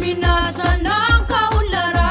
minasa ng kaunlaran.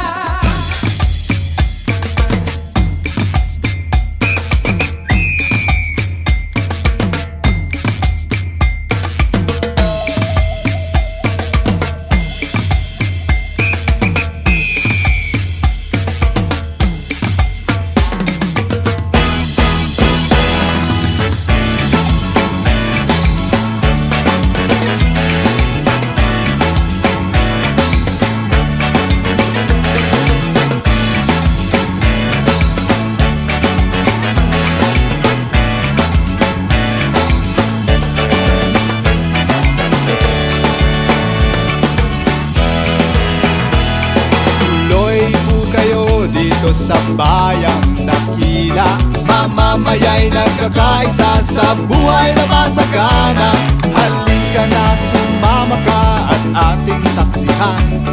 Dito sa bayang Dakila, mamamaya'y nagkakaisa sa buhay na masagana. Halika na, sumama ka at ating saksihan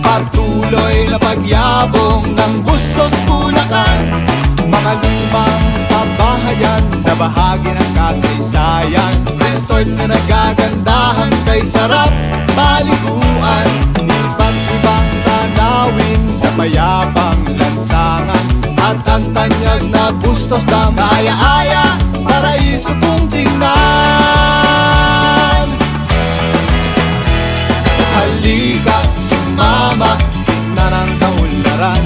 patuloy na pagyabong ng Bustos Bulacan. Mga lumang kabahayan na bahagi ng kasaysayan, resorts na nagagandahan kay sarap paliguan. Iba't ibang tanawin sa mayabang lansangan, at ang tanyag na Bustos na maya-aya, paraiso kong tingnan. Halika, sumama, tingnan ang kaunlaran,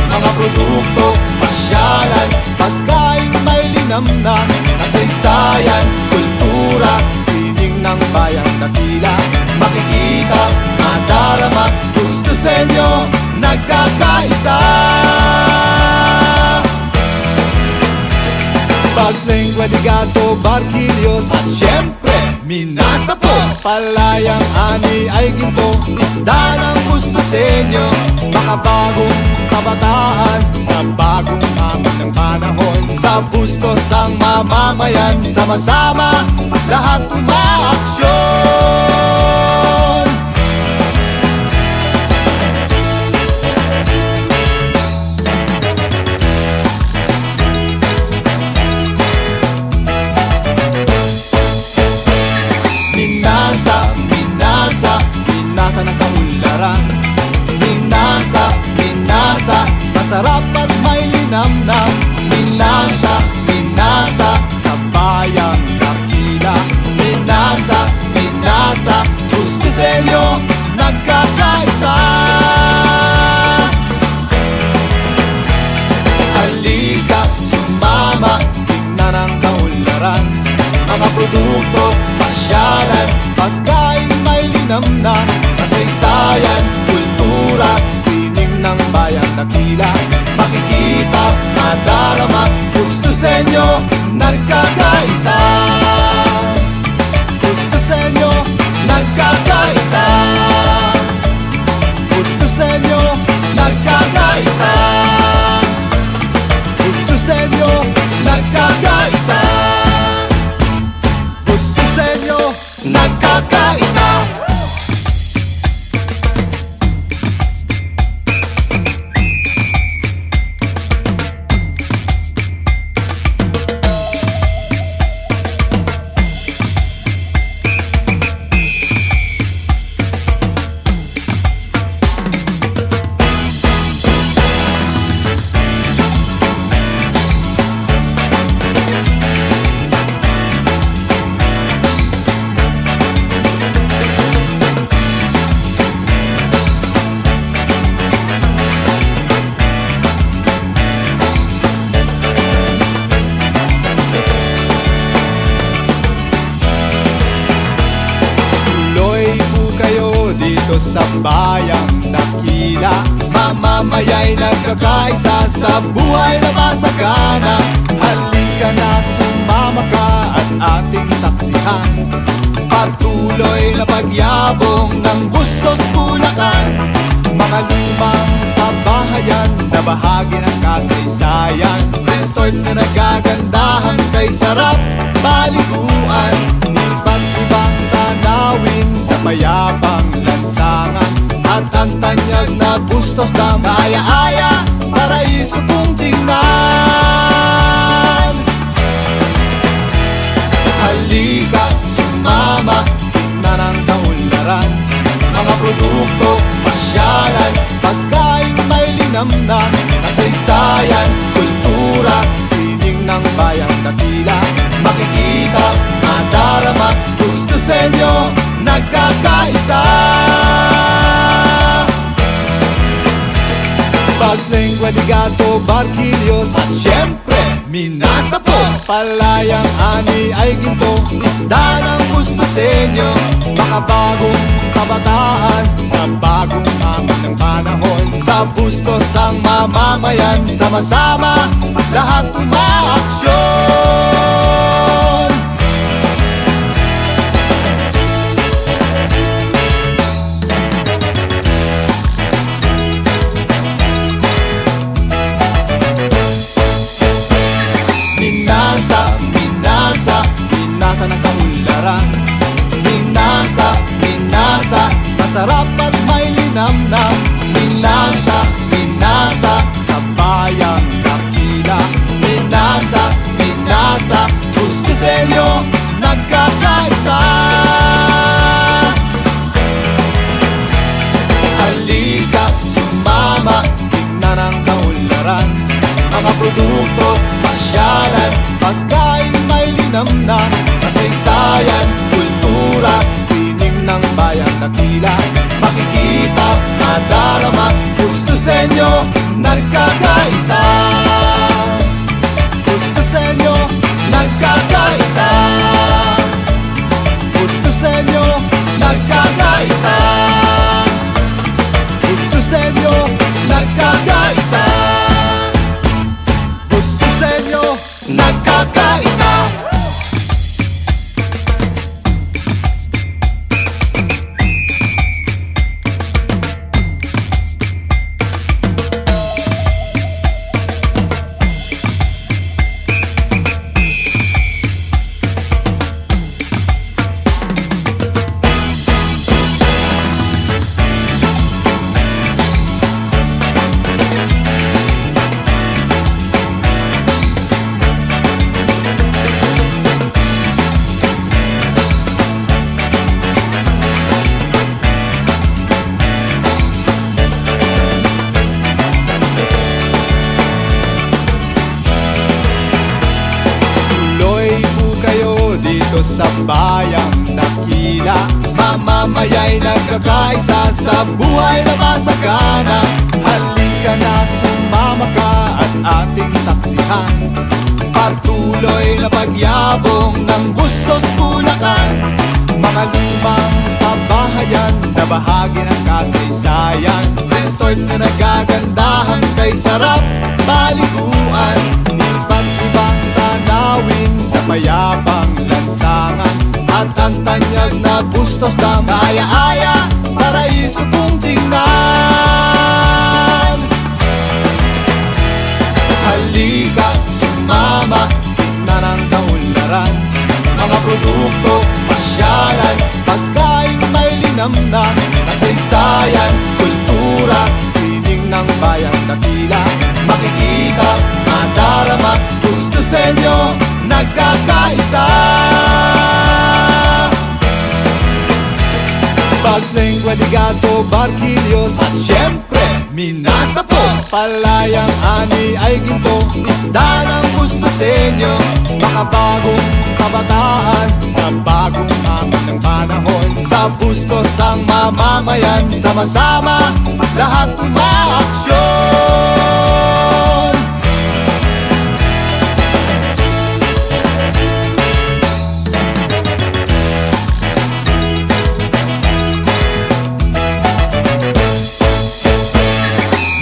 mga produkto, pasyalan, pagkain may linamnam, kasaysayan, kultura, sining ng bayang Dakila. Makikita, madarama, Bustosenyo, nagkakaisa. Bagseng, Guadigato, Barquillos, at syempre, Minasa po. Palayang ani ay ginto, isda ng Bustosenyo. Makabagong kabataan sa bagong hamon ng panahon. Sa Bustos ang mamamayan, sama-sama, lahat umaaksyon. Minasa, Minasa, Minasa ng kaunlaran. Minasa, Minasa, masarap at may linamnam. Minasa, Minasa, sa bayang Dakila. Minasa, Minasa, Bustosenyo, nagkakaisa. Halika, sumama, tignan ang kaunlaran, mga produkto, pasyalan, pagkain may linamnam, kasaysayan, kultura, sining ng bayang Dakila. Makikita, madarama, Bustosenyo, nagkakaisa. Bustosenyo, nagkakaisa. Bustosenyo, nagkakaisa. Bustosenyo, nagkakaisa. Bustosenyo, nagkakaisa. Dito sa bayang Dakila, mamamaya'y nagkakaisa sa buhay na masagana. Halika na, sumama ka at ating saksihan patuloy na pagyabong ng Bustos Bulacan. Mga lumang kabahayan na bahagi ng kasaysayan, resorts na nagagandahan kay sarap paliguan. Iba't ibang tanawin sa mayabang lansangan, at ang tanyag na Bustos na maya-aya, paraiso kong tingnan. Halika, sumama, tingnan ang kaunlaran, mga produkto, linamnam. Kasaysayan, kultura, sining ng bayang dakila. Makikita, madarama, gusto sa inyo, nagkakaisa. Bagseng, Guadigato, Barquillos at syempre, Minasa po. Palayang ani ay ginto, isda ng gusto sa inyo. Makabagong kabataan sa bagong hamon ng panahon. Sa bustos ang mamamayan, sama-sama lahat umaaksyon. Minasa, Minasa, Minasa ng kaunlaran. Minasa, Minasa, masarap at may linamnam. Minasa, Minasa, sa bayang dakila. Minasa, Minasa, gusto sa inyo, nagkakaisa. Halika, sumama, tignan ang kaunlaran. Mga produkto, pasyalan, pagkain may linamnam. Kasaysayan, kultura, sining ng bayang dakila. Makikita, madarama, gusto sa inyo, nagkakaisa. Gusto sa inyo, nagkakaisa. Gusto sa inyo, nagkakaisa. Gusto sa inyo, nagkakaisa. Gusto sa inyo, nagkakaisa. Sa bayang dakila, mamamaya'y nagkakaisa sa buhay na masagana. Halika na, sumama ka at ating saksihan. Patuloy na pagyabong ng Bustos, Bulacan. Mga lumang kabahayan na bahagi ng kasaysayan. Resorts na nagagandahan kay sarap paliguan. Iba't ibang tanawin sa mayabang lansangan. At ang tanyag na Bustos na maya-aya, paraiso kong tingnan. Halika, sumama, tignan ang kaunlaran. Mga produkto, pasyalan, pagkain may linamnam. Kasaysayan, kultura, sining ng bayang dakila. Makikita, madarama, gusto sa inyo, nagkakaisa. Bagseng, Guadigato, Barquillos at syempre, Minasa po. Palayang ani ay ginto, isda ng gusto sa inyo. Makabagong kabataan sa bagong hamon ng panahon. Sa bustos ang mamamayan, sama-sama lahat umaaksyon.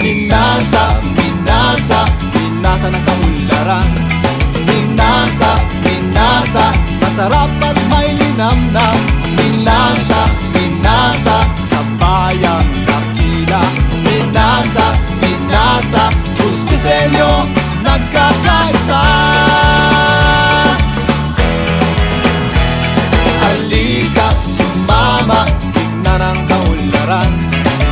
Minasa, Minasa, Minasa ng kaunlaran. Minasa, Minasa, masarap at may linamnam. Minasa, Minasa, sa bayang dakila. Minasa, Minasa, gusto sa inyo, nagkakaisa. Halika, sumama, tignan ang kaunlaran.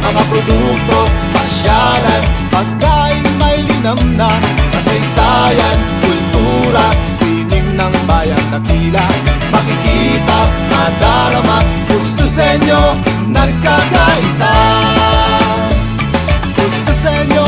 Mga produkto, pasyalan, pagkain may linamnam. Kasaysayan, kultura, sining ng bayang dakila. Makikita, madarama, gusto sa inyo, nagkakaisa. Gusto sa inyo,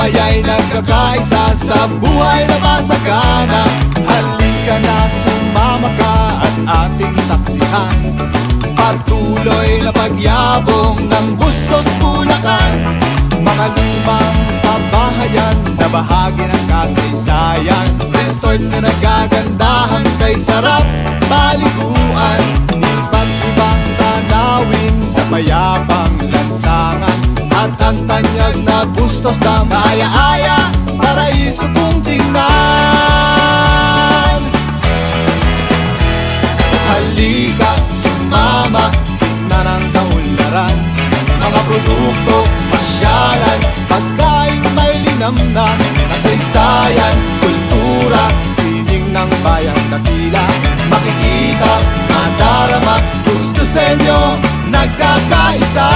mamamaya'y nagkakaisa sa buhay na masagana. Halika na, sumama ka at ating saksihan patuloy na pagyabong ng Bustos Bulacan. Mga lumang kabahayan na bahagi ng kasaysayan, resorts na nagagandahan kay sarap paliguan. Iba't ibang tanawin sa payapang lansangan, at ang tanyag na Bustos Dam, aya-aya, paraiso kong tingnan. Halika, sumama, tignan ang kaunlaran, mga produkto, pasyalan, pagkain may linamnam, kasaysayan, kultura, sining ng bayang Dakila. Makikita, madarama, Bustosenyo, nagkakaisa.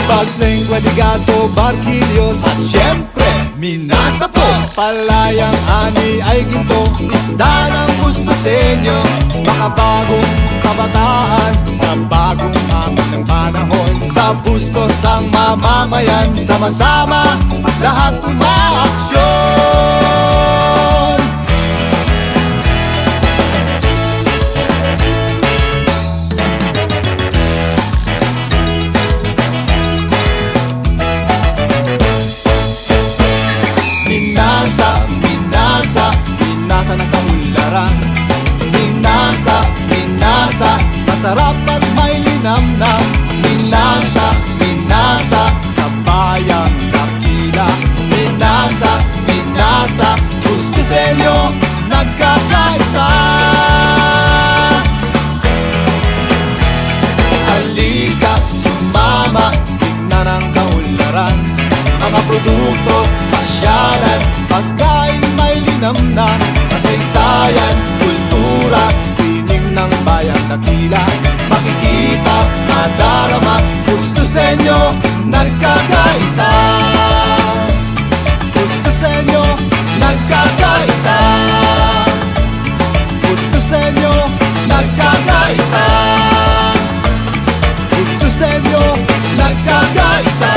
Pagsengwa, Ligato, Barquillos, at syempre Minasa po. Palayang ani ay ginto, isda ng Bustosenyo. Makabagong kabataan sa bagong hamon ng panahon. Sa Bustos ang mamamayan, sama-sama lahat umaaksyon. Minasa, Minasa, Minasa ng kaunlaran. Minasa, Minasa, masarap at may linamnam. Minasa, Minasa, sa bayang Dakila. Minasa, Minasa, Bustosenyo, nagkakaisa. Halika, sumama, tignan ang kaunlaran, mga produkto, pasyalan, pagkain may linamnam, kasaysayan, kultura, sining ng bayang Dakila. Makikita, madarama, Bustosenyo, nagkakaisa. Bustosenyo, nagkakaisa. Bustosenyo, nagkakaisa. Bustosenyo, nagkakaisa.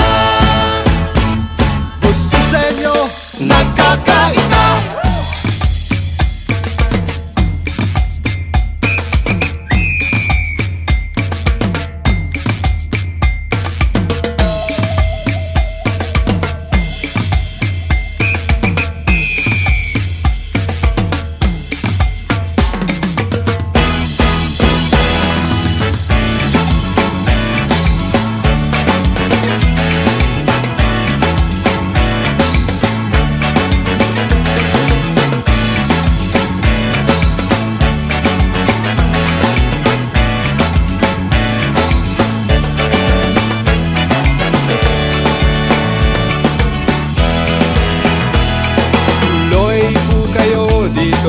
Bustosenyo, nagkakaisa.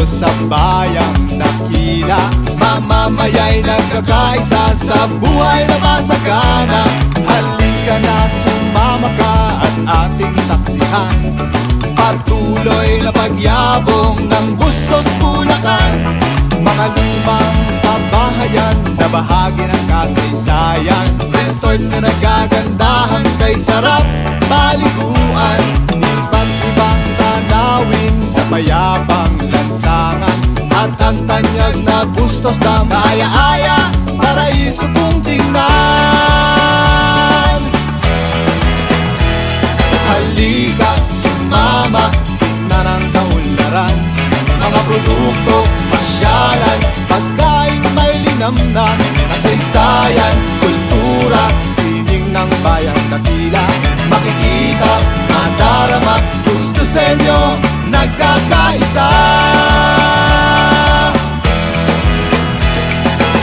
Sa bayang Dakila, mamamaya'y nagkakaisa sa buhay na masagana. Halika na, sumama ka at ating saksihan patuloy na pagyabong ng Bustos Bulacan. Mga lumang kabahayan na bahagi ng kasaysayan, resorts na nagagandahan kay sarap paliguan. Iba't ibang tanawin sa payapang lansangan, at ang tanyag na Bustos Dam, aya-aya, paraiso kong tingnan. Halika, sumama, tignan ang kaunlaran, mga produkto, pasyalan, pagkain may linamnam, kasaysayan, kultura, sining ng bayang Dakila. Makikita, madarama, Bustosenyo, nagkakaisa.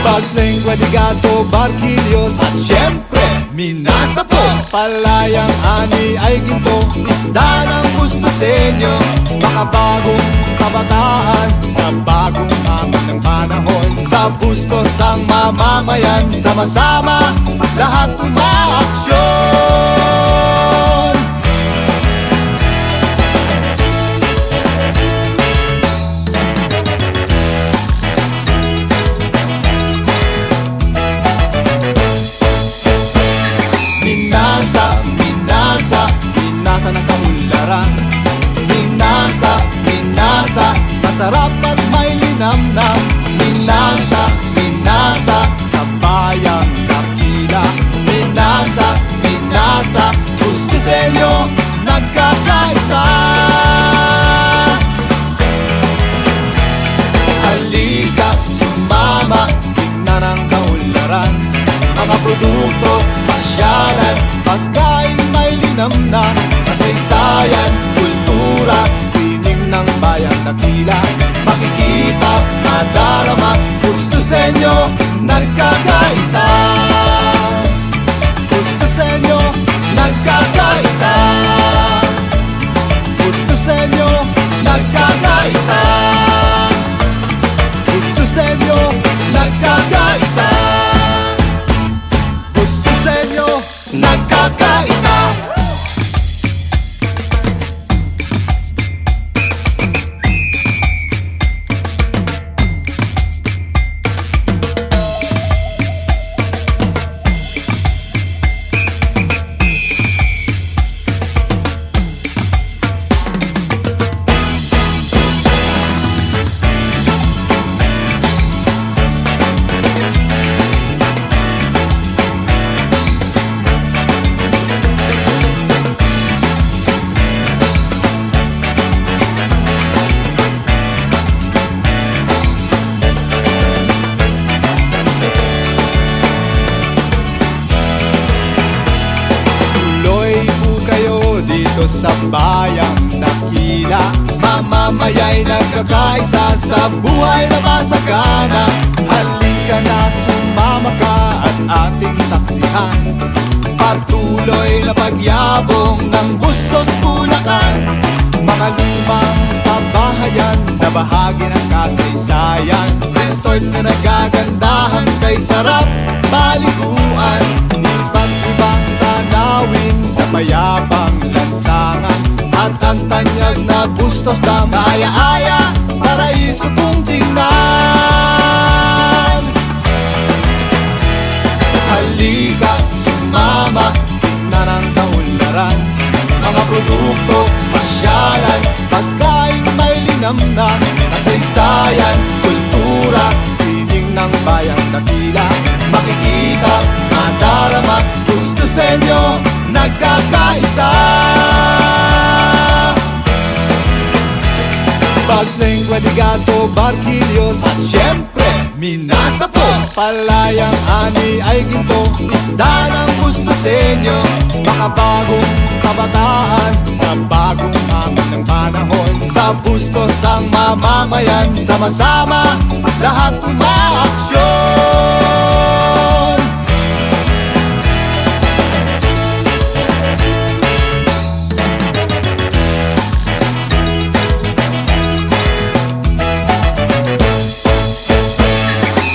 Pagsengwa, Ligato, Barquillos, at syempre Minasa po. Palayang ani ay ginto, isda ng Bustosenyo. Makabagong kabataan sa bagong hamon ng panahon. Sa Bustos ang mamamayan, sama-sama lahat umaaksyon. produkto, pasyalan, pagkain may linamnam, kasaysayan, kultura, sining ng bayan dakila. Makikita, madarama, gusto sa inyo, nagkakaisa. Gusto sa inyo, nagkakaisa. Gusto sa inyo, nagkakaisa. Gusto sa inyo, nagkakaisa. Gusto sa inyo, nagkakaisa. Dito sa bayang dakila, mamamaya'y nagkakaisa sa buhay na masagana. Halika na, sumama ka at ating saksihan patuloy na pagyabong ng Bustos Bulacan. Mga lumang kabahayan na bahagi ng kasaysayan, resorts na nagagandahan kay sarap paliguan. Iba't ibang tanawin sa payapang lansangan, at ang tanyag na Bustos na maya-aya, paraiso kong tingnan. Halika, sumama, tignan ang kaunlaran, mga produkto, pasyalan, pagkain may linamnam, kasaysayan, kultura, sining ng bayang dakila. Makikita, madarama, gusto sa inyo, nagkakaisa. Bagsing, Guadigato, Barquillos, at syempre, Minasa po. Palayang ani ay ginto, isda ng gusto sa inyo. Makabagong kabataan sa bagong hamon ng panahon. Sa Bustos ang mamamayan, sama-sama, lahat umaaksyon.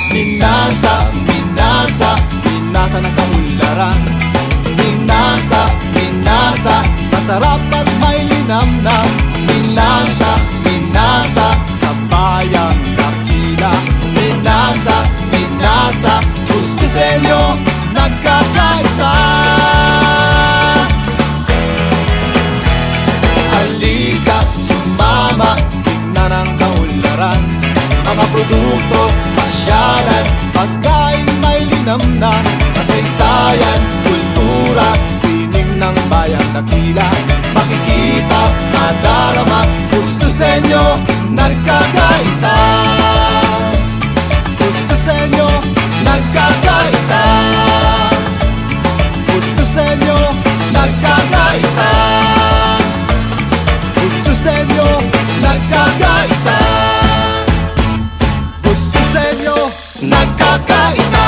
Minasa, minasa, minasa ng kaunlaran. Minasa, minasa, masarap at may linamnam. Minasa, minasa, sa bayang dakila. Minasa, minasa, gusto sa inyo, nagkakaisa. Halika, sumama, tignan ang kaunlaran, mga produkto, pasyalan, pagkain may linamnam, kasaysayan, kultura, sining ng bayang dakila. Makikita, madarama, gusto sa inyo, nagkakaisa. Gusto sa inyo, nagkakaisa. Gusto sa inyo, nagkakaisa. Gusto sa inyo, nagkakaisa. Gusto sa inyo, nagkakaisa.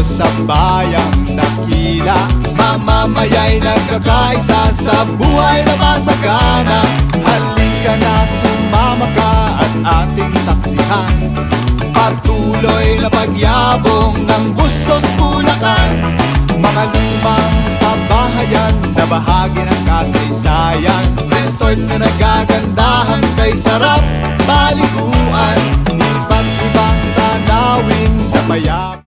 Sa bayang dakila, mamamaya'y nagkakaisa sa buhay na masagana. Halika na, sumama ka at ating saksihan patuloy na pagyabong ng Bustos Bulacan. lumang kabahayan na bahagi ng kasaysayan. Resorts na nagagandahan kay sarap paliguan, iba't ibang tanawin sa bayan.